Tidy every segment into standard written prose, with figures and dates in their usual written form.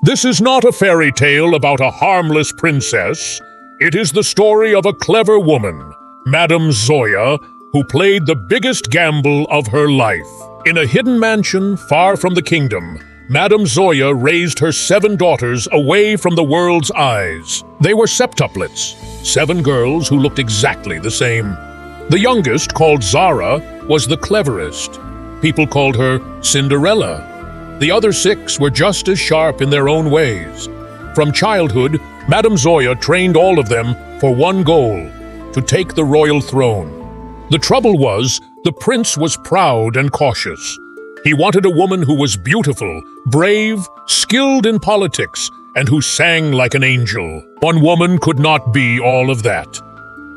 This is not a fairy tale about a harmless princess. It is the story of a clever woman, Madame Zoya, who played the biggest gamble of her life. In a hidden mansion far from the kingdom, Madame Zoya raised her 7 daughters away from the world's eyes. They were septuplets, 7 girls who looked exactly the same. The youngest, called Zara, was the cleverest. People called her Cinderella. The other 6 were just as sharp in their own ways. From childhood, Madame Zoya trained all of them for one goal: to take the royal throne. The trouble was, the prince was proud and cautious. He wanted a woman who was beautiful, brave, skilled in politics, and who sang like an angel. One woman could not be all of that.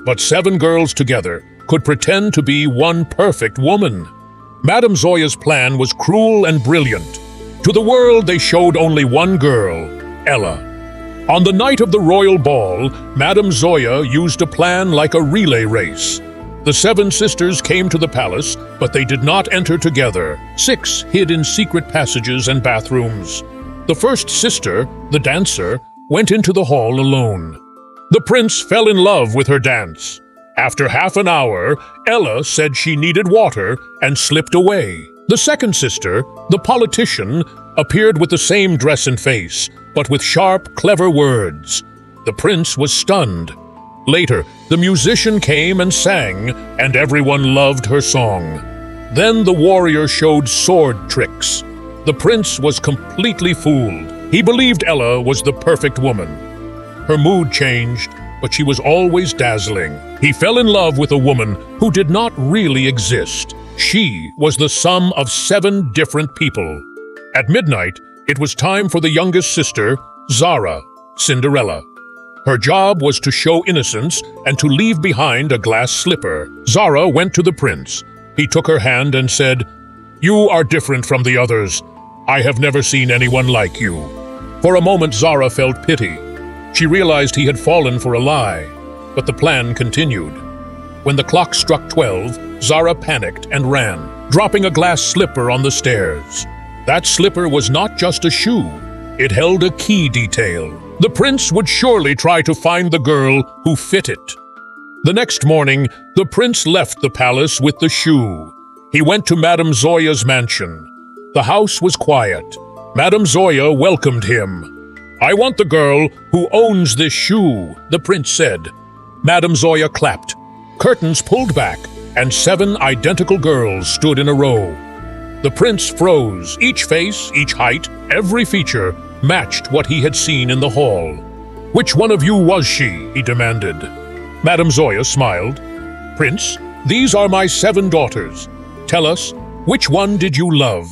But 7 girls together could pretend to be one perfect woman. Madame Zoya's plan was cruel and brilliant. To the world, they showed only one girl, Ella. On the night of the royal ball, Madame Zoya used a plan like a relay race. The 7 sisters came to the palace, but they did not enter together. 6 hid in secret passages and bathrooms. The first sister, the dancer, went into the hall alone. The prince fell in love with her dance. After half an hour, Ella said she needed water and slipped away. The second sister, the politician, appeared with the same dress and face, but with sharp, clever words. The prince was stunned. Later, the musician came and sang, and everyone loved her song. Then the warrior showed sword tricks. The prince was completely fooled. He believed Ella was the perfect woman. Her mood changed, but she was always dazzling. He fell in love with a woman who did not really exist. She was the sum of 7 different people. At midnight, it was time for the youngest sister, Zara, Cinderella. Her job was to show innocence and to leave behind a glass slipper. Zara went to the prince. He took her hand and said, "You are different from the others. I have never seen anyone like you." For a moment, Zara felt pity. She realized he had fallen for a lie, but the plan continued. When the clock struck 12, Zara panicked and ran, dropping a glass slipper on the stairs. That slipper was not just a shoe. It held a key detail. The prince would surely try to find the girl who fit it. The next morning, the prince left the palace with the shoe. He went to Madame Zoya's mansion. The house was quiet. Madame Zoya welcomed him. "I want the girl who owns this shoe," the prince said. Madame Zoya clapped. Curtains pulled back, and 7 identical girls stood in a row. The prince froze. Each face, each height, every feature matched what he had seen in the hall. "Which one of you was she?" he demanded. Madame Zoya smiled. "Prince, these are my 7 daughters. Tell us, which one did you love?"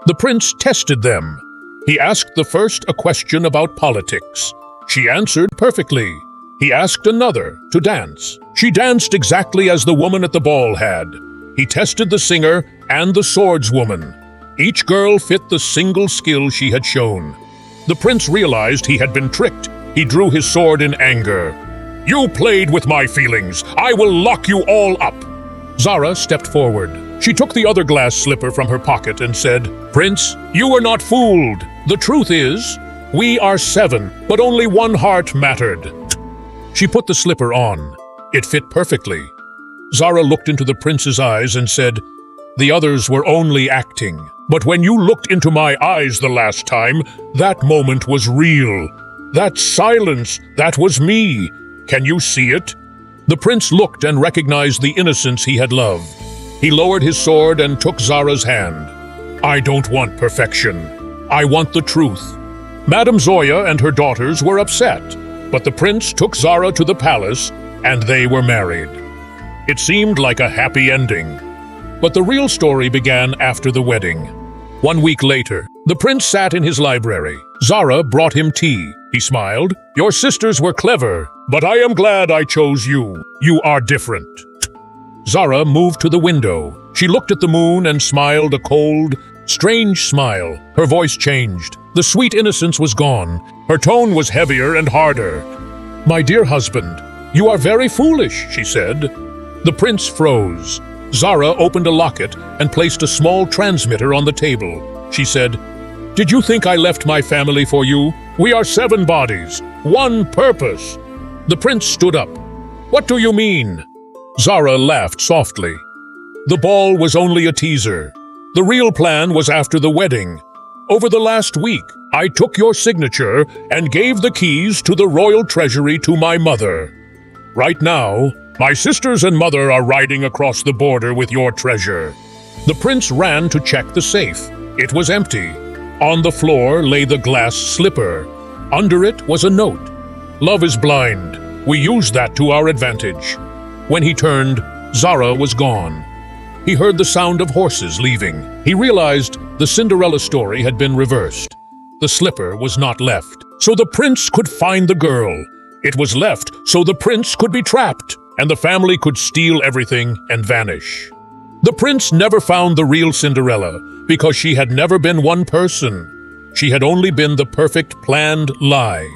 The prince tested them. He asked the first a question about politics. She answered perfectly. He asked another to dance. She danced exactly as the woman at the ball had. He tested the singer and the swordswoman. Each girl fit the single skill she had shown. The prince realized he had been tricked. He drew his sword in anger. "You played with my feelings. I will lock you all up." Zara stepped forward. She took the other glass slipper from her pocket and said, "Prince, you were not fooled. The truth is, we are 7, but only one heart mattered." She put the slipper on. It fit perfectly. Zara looked into the prince's eyes and said, "The others were only acting. But when you looked into my eyes the last time, that moment was real. That silence, that was me. Can you see it?" The prince looked and recognized the innocence he had loved. He lowered his sword and took Zara's hand. "I don't want perfection. I want the truth." Madame Zoya and her daughters were upset, but the prince took Zara to the palace, and they were married. It seemed like a happy ending. But the real story began after the wedding. 1 week later, the prince sat in his library. Zara brought him tea. He smiled. "Your sisters were clever, but I am glad I chose you. You are different." Zara moved to the window. She looked at the moon and smiled a cold, strange smile. Her voice changed. The sweet innocence was gone. Her tone was heavier and harder. "My dear husband, you are very foolish," she said. The prince froze. Zara opened a locket and placed a small transmitter on the table. She said, Did you think I left my family for you? We are 7 bodies, one purpose. The prince stood up. What do you mean? Zara laughed softly. The ball was only a teaser. The real plan was after the wedding. Over the last week, I took your signature and gave the keys to the royal treasury to my mother. Right now, my sisters and mother are riding across the border with your treasure. The prince ran to check the safe. It was empty. On the floor lay the glass slipper. Under it was a note. Love is blind. We used that to our advantage. When he turned, Zara was gone. He heard the sound of horses leaving. He realized the Cinderella story had been reversed. The slipper was not left, so the prince could find the girl. It was left so the prince could be trapped, and the family could steal everything and vanish. The prince never found the real Cinderella because she had never been one person. She had only been the perfect planned lie.